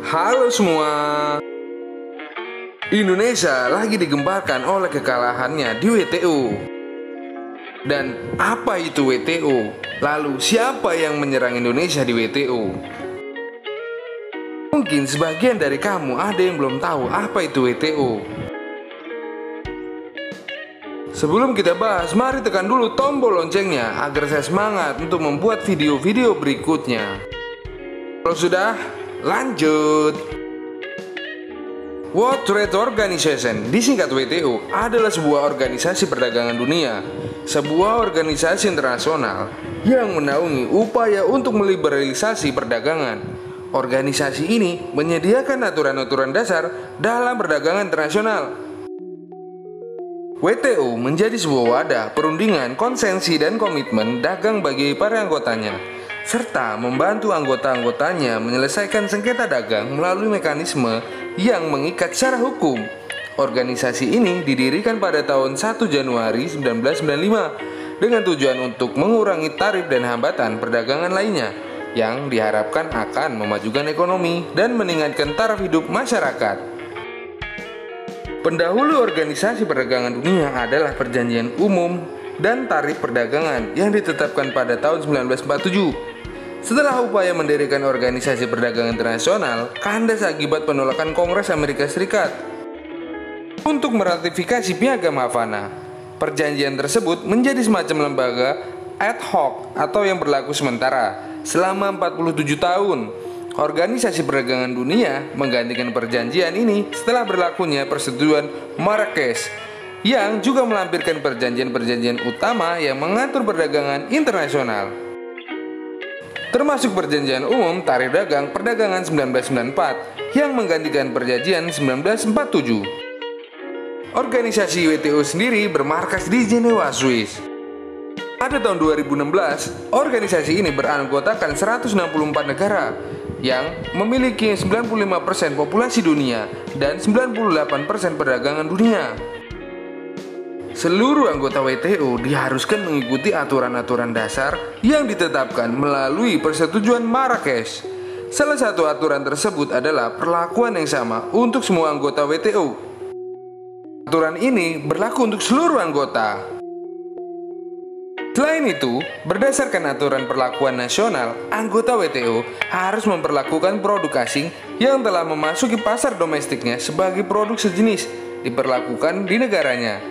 Halo semua. Indonesia lagi digemparkan oleh kekalahannya di WTO. Dan apa itu WTO? Lalu siapa yang menyerang Indonesia di WTO? Mungkin sebagian dari kamu ada yang belum tahu apa itu WTO. Sebelum kita bahas, mari tekan dulu tombol loncengnya agar saya semangat untuk membuat video-video berikutnya. Kalau sudah, lanjut. World Trade Organization, disingkat WTO, adalah sebuah organisasi perdagangan dunia, sebuah organisasi internasional yang menaungi upaya untuk meliberalisasi perdagangan. Organisasi ini menyediakan aturan-aturan dasar dalam perdagangan internasional. WTO menjadi sebuah wadah perundingan, konsensi, dan komitmen dagang bagi para anggotanya, serta membantu anggota-anggotanya menyelesaikan sengketa dagang melalui mekanisme yang mengikat secara hukum. Organisasi ini didirikan pada tahun 1 Januari 1995 dengan tujuan untuk mengurangi tarif dan hambatan perdagangan lainnya yang diharapkan akan memajukan ekonomi dan meningkatkan taraf hidup masyarakat. Pendahulu Organisasi Perdagangan Dunia adalah Perjanjian Umum dan Tarif Perdagangan yang ditetapkan pada tahun 1947. Setelah upaya mendirikan Organisasi Perdagangan Internasional kandas akibat penolakan Kongres Amerika Serikat untuk meratifikasi Piagam Havana. Perjanjian tersebut menjadi semacam lembaga ad hoc atau yang berlaku sementara selama 47 tahun. Organisasi Perdagangan Dunia menggantikan perjanjian ini setelah berlakunya Persetujuan Marrakesh yang juga melampirkan perjanjian-perjanjian utama yang mengatur perdagangan internasional, termasuk Perjanjian Umum Tarif Dagang Perdagangan 1994 yang menggantikan Perjanjian 1947. Organisasi WTO sendiri bermarkas di Jenewa, Swiss. Pada tahun 2016, organisasi ini beranggotakan 164 negara yang memiliki 95% populasi dunia dan 98% perdagangan dunia. Seluruh anggota WTO diharuskan mengikuti aturan-aturan dasar yang ditetapkan melalui Persetujuan Marrakesh. Salah satu aturan tersebut adalah perlakuan yang sama untuk semua anggota WTO. Aturan ini berlaku untuk seluruh anggota. Selain itu, berdasarkan aturan perlakuan nasional, anggota WTO harus memperlakukan produk asing yang telah memasuki pasar domestiknya sebagai produk sejenis diperlakukan di negaranya.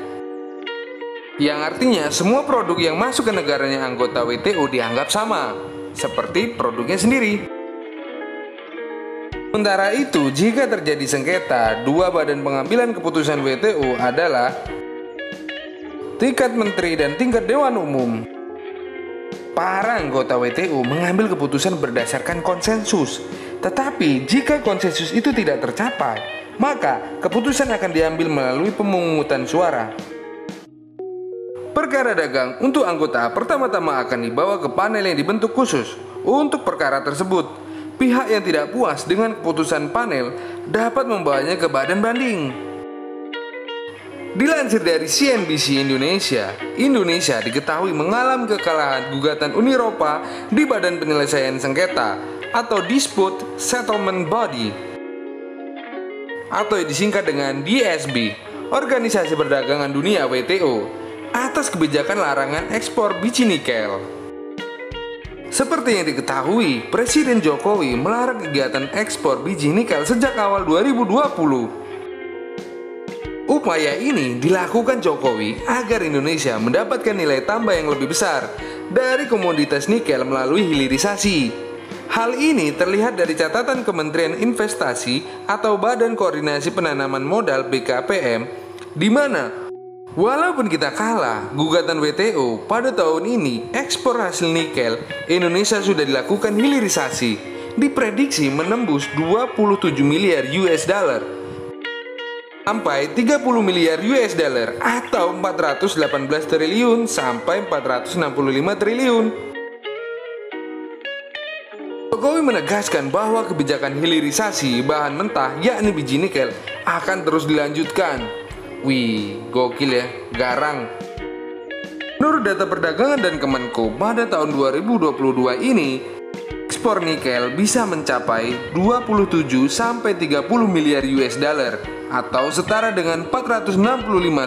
Yang artinya semua produk yang masuk ke negaranya anggota WTO dianggap sama, seperti produknya sendiri. Sementara itu, jika terjadi sengketa, dua badan pengambilan keputusan WTO adalah tingkat menteri dan tingkat dewan umum. Para anggota WTO mengambil keputusan berdasarkan konsensus. Tetapi jika konsensus itu tidak tercapai, maka keputusan akan diambil melalui pemungutan suara. Perkara dagang untuk anggota pertama-tama akan dibawa ke panel yang dibentuk khusus untuk perkara tersebut. Pihak yang tidak puas dengan keputusan panel dapat membawanya ke badan banding. Dilansir dari CNBC Indonesia, Indonesia diketahui mengalami kekalahan gugatan Uni Eropa di Badan Penyelesaian Sengketa atau Dispute Settlement Body atau disingkat dengan DSB, Organisasi Perdagangan Dunia WTO, atas kebijakan larangan ekspor biji nikel. Seperti yang diketahui, Presiden Jokowi melarang kegiatan ekspor biji nikel sejak awal 2020. Upaya ini dilakukan Jokowi agar Indonesia mendapatkan nilai tambah yang lebih besar dari komoditas nikel melalui hilirisasi. Hal ini terlihat dari catatan Kementerian Investasi atau Badan Koordinasi Penanaman Modal BKPM, di mana walaupun kita kalah gugatan WTO pada tahun ini, ekspor hasil nikel Indonesia sudah dilakukan hilirisasi, diprediksi menembus 27 miliar US dollar sampai 30 miliar US dollar atau 418 triliun sampai 465 triliun. Jokowi menegaskan bahwa kebijakan hilirisasi bahan mentah yakni biji nikel akan terus dilanjutkan. Wih, gokil ya, garang. Menurut data perdagangan dan Kemenko pada tahun 2022 ini, ekspor nikel bisa mencapai 27 sampai 30 miliar US dollar atau setara dengan 465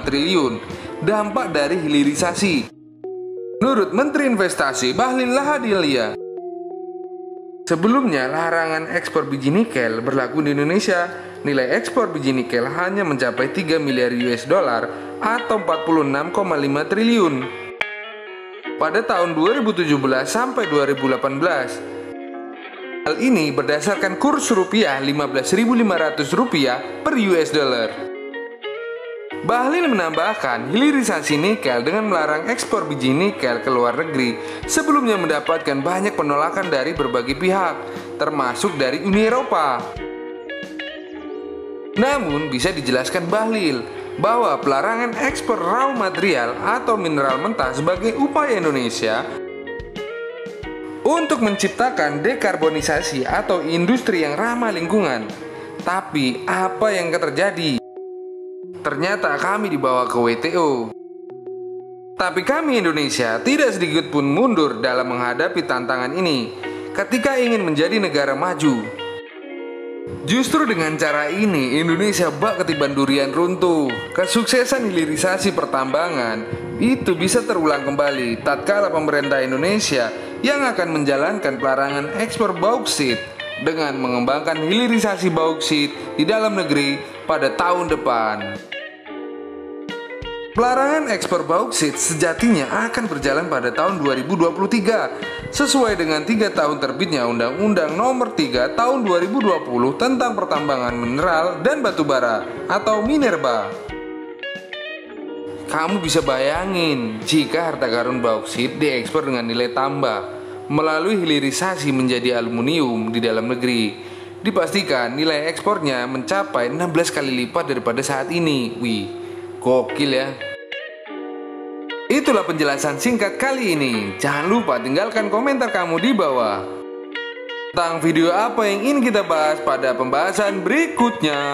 triliun dampak dari hilirisasi. Menurut Menteri Investasi Bahlil Lahadalia, sebelumnya larangan ekspor biji nikel berlaku di Indonesia. Nilai ekspor biji nikel hanya mencapai 3 miliar US dollar atau 46,5 triliun pada tahun 2017 sampai 2018. Hal ini berdasarkan kurs rupiah 15.500 rupiah per US dollar. Bahlil menambahkan, hilirisasi nikel dengan melarang ekspor biji nikel ke luar negeri sebelumnya mendapatkan banyak penolakan dari berbagai pihak, termasuk dari Uni Eropa. Namun bisa dijelaskan Bahlil bahwa pelarangan ekspor raw material atau mineral mentah sebagai upaya Indonesia untuk menciptakan dekarbonisasi atau industri yang ramah lingkungan. Tapi apa yang terjadi? Ternyata kami dibawa ke WTO. Tapi kami Indonesia tidak sedikit pun mundur dalam menghadapi tantangan ini ketika ingin menjadi negara maju. Justru dengan cara ini Indonesia bak ketiban durian runtuh. Kesuksesan hilirisasi pertambangan itu bisa terulang kembali tatkala pemerintah Indonesia yang akan menjalankan pelarangan ekspor bauksit dengan mengembangkan hilirisasi bauksit di dalam negeri pada tahun depan. Pelarangan ekspor bauksit sejatinya akan berjalan pada tahun 2023 sesuai dengan 3 tahun terbitnya Undang-Undang Nomor 3 Tahun 2020 tentang Pertambangan Mineral dan Batubara atau Minerba. Kamu bisa bayangin jika harta karun bauksit diekspor dengan nilai tambah melalui hilirisasi menjadi aluminium di dalam negeri. Dipastikan nilai ekspornya mencapai 16 kali lipat daripada saat ini. Wih, gokil ya. Itulah penjelasan singkat kali ini. Jangan lupa tinggalkan komentar kamu di bawah tentang video apa yang ingin kita bahas pada pembahasan berikutnya.